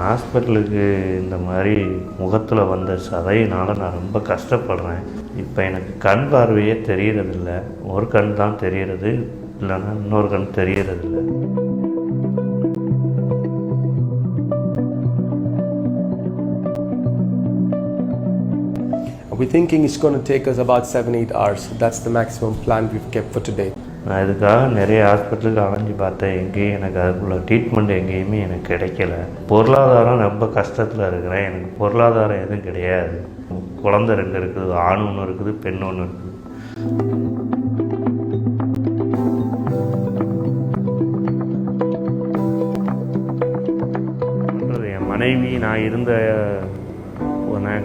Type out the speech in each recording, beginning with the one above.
ஹாஸ்பிட்டலுக்கு இந்த மாதிரி முகத்தில் வந்த சதையினால் நான் ரொம்ப கஷ்டப்படுறேன். இப்போ எனக்கு கண் பார்வையே தெரியறதில்ல. ஒரு கண் தான் தெரியறது, இல்லைன்னா இன்னொரு கண் தெரியறதில்ல. We're thinking it's going to take us about 7-8 hours. That's the maximum plan we've kept for today. நான் இதுக்காக நிறைய ஹாஸ்பிட்டலுக்கு அலைஞ்சு பார்த்தேன். எங்கேயும் எனக்கு அதுக்குள்ள ட்ரீட்மெண்ட் எங்கேயுமே எனக்கு கிடைக்கல. பொருளாதாரம் ரொம்ப கஷ்டத்தில் இருக்கிறேன். எனக்கு பொருளாதாரம் எதுவும் கிடையாது. குழந்தை 2 இருக்குது, ஆண் 1 இருக்குது, பெண் 1 இருக்குது. என் மனைவி நான்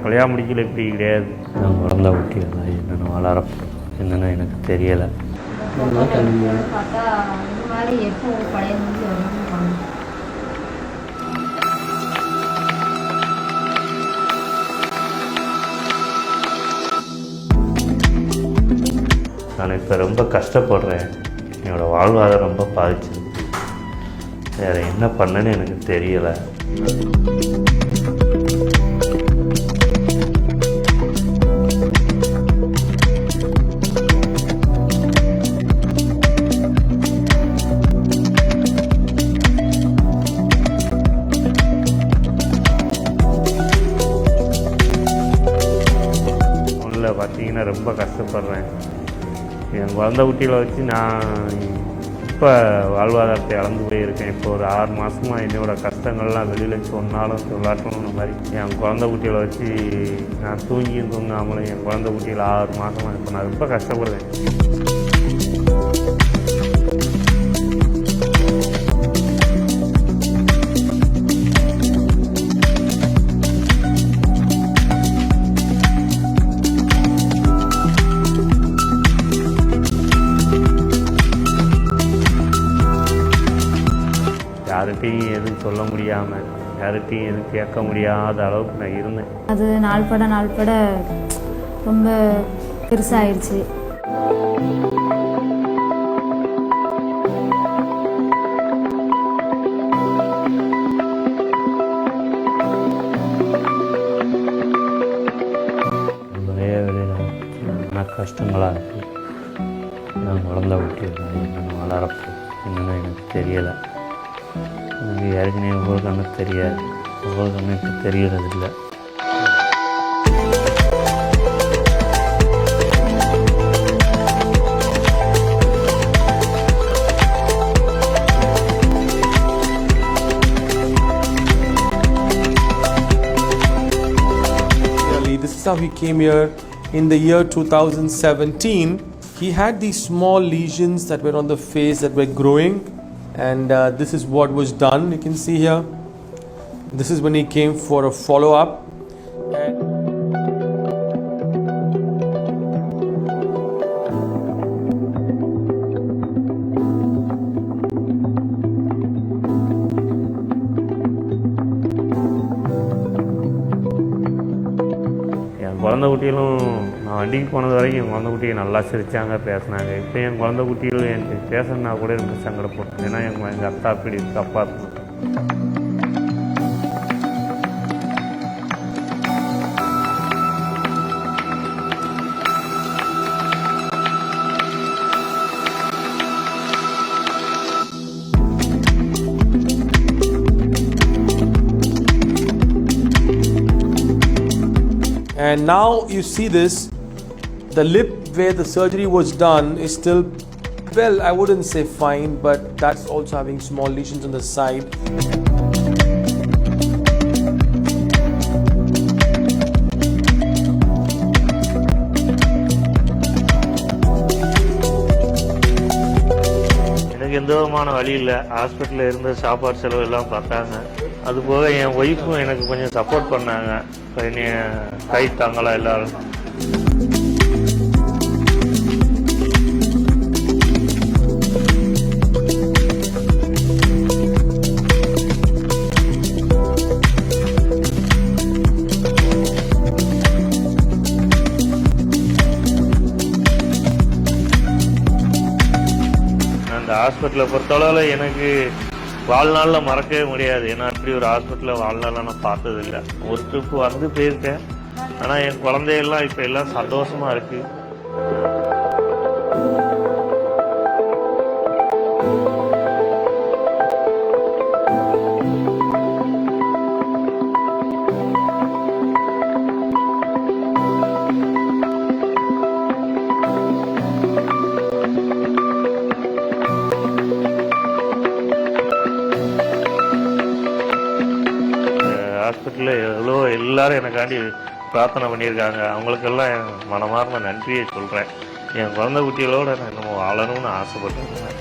கல்யாணம் முடிக்கல இப்படி கிடையாது. நான் குழந்தை ஊட்டியெல்லாம் என்னென்ன வளரப்போ என்னென்னு எனக்கு தெரியலை. நான் இப்போ ரொம்ப கஷ்டப்படுறேன். என்னோடய வாழ்வாதாரம் ரொம்ப பாதிச்சிருக்கு. வேறு என்ன பண்ணேன்னு எனக்கு தெரியலை. பார்த்தீங்கன்னா ரொம்ப கஷ்டப்படுறேன். என் குழந்தை குட்டியில் வச்சு நான் இப்போ வாழ்வாதாரத்தை இழந்து போயிருக்கேன். இப்போ ஒரு 6 மாதமாக என்னோடய கஷ்டங்கள்லாம் வெளியில் சொன்னாலும் சொல்லாட்டும் இந்த மாதிரி என் குழந்தை குட்டியில் வச்சு நான் தூங்கியும் தூங்காமலும் என் குழந்தை குட்டியில் 6 மாதமாக இப்போ நான் ரொம்ப கஷ்டப்படுறேன். யார்கிட்டையும் எதுவும் சொல்ல முடியாமல், யார்கிட்டையும் எதுவும் கேட்க முடியாத அளவுக்கு நான் இருந்தேன். அது நாள்பட ரொம்ப பெருசாகிடுச்சு. நிறைய வெளியில் மன கஷ்டங்களாக இருக்குது. நான் குழந்தை விட்டுருக்கேன். என்னென்ன வளரப்போ என்னென்னு எனக்கு தெரியலை. எனக்கு யாருக்குன்னே ஒவ்வொரு கண்ணு தெரியாது. ஒவ்வொரு கண்ணு இப்போ தெரியறதில்லை. This is how he came here in the year 2017. He had these small lesions that were on the face that were growing. And this is what was done. You can see here, this is when he came for a follow-up. என் குழந்தை குட்டிகளும் நான் வண்டிக்கு போனது வரைக்கும் என் குழந்தை குட்டியை நல்லா சிரித்தாங்க, பேசினாங்க. இப்போ என் குழந்தை குட்டிகளும் எனக்கு பேசணுன்னா கூட எனக்கு சங்கடப்படும். ஏன்னா எங்கள் அத்தா அப்படி தப்பாக இருக்கும். And now you see this, the lip where the surgery was done is still, well, I wouldn't say fine, but that's also having small lesions on the side. எனக்கு எந்த விதமான வழி இல்லை. ஹாஸ்பிட்டலில் இருந்த சாப்பாடு செலவு எல்லாம் பார்த்தாங்க. அதுபோக என் ஒய்ஃபும் எனக்கு கொஞ்சம் சப்போர்ட் பண்ணாங்க. இப்போ என்னைய கை தாங்கலாம் எல்லோரும். அந்த ஹாஸ்பிட்டலை பொறுத்தளவில் எனக்கு வாழ்நாளில் மறக்கவே முடியாது. ஏன்னா இப்படி ஒரு ஹாஸ்பிட்டலில் வாழ்நாளில் நான் பார்த்ததில்லை. ஒரு ட்ரிப்பு வந்து போயிருக்கேன். ஆனால் என் குழந்தையெல்லாம் இப்போ எல்லாம் சந்தோஷமாக இருக்குது. ஹாஸ்பிட்டலில் எல்லாரும் எனக்காண்டி பிரார்த்தனை பண்ணியிருக்காங்க. அவங்களுக்கெல்லாம் என் மனமார்ந்த நன்றியை சொல்கிறேன். என் குழந்தை குட்டிகளோடு நான் இன்னும் வாழணும்னு ஆசைப்பட்டுருக்கேன்.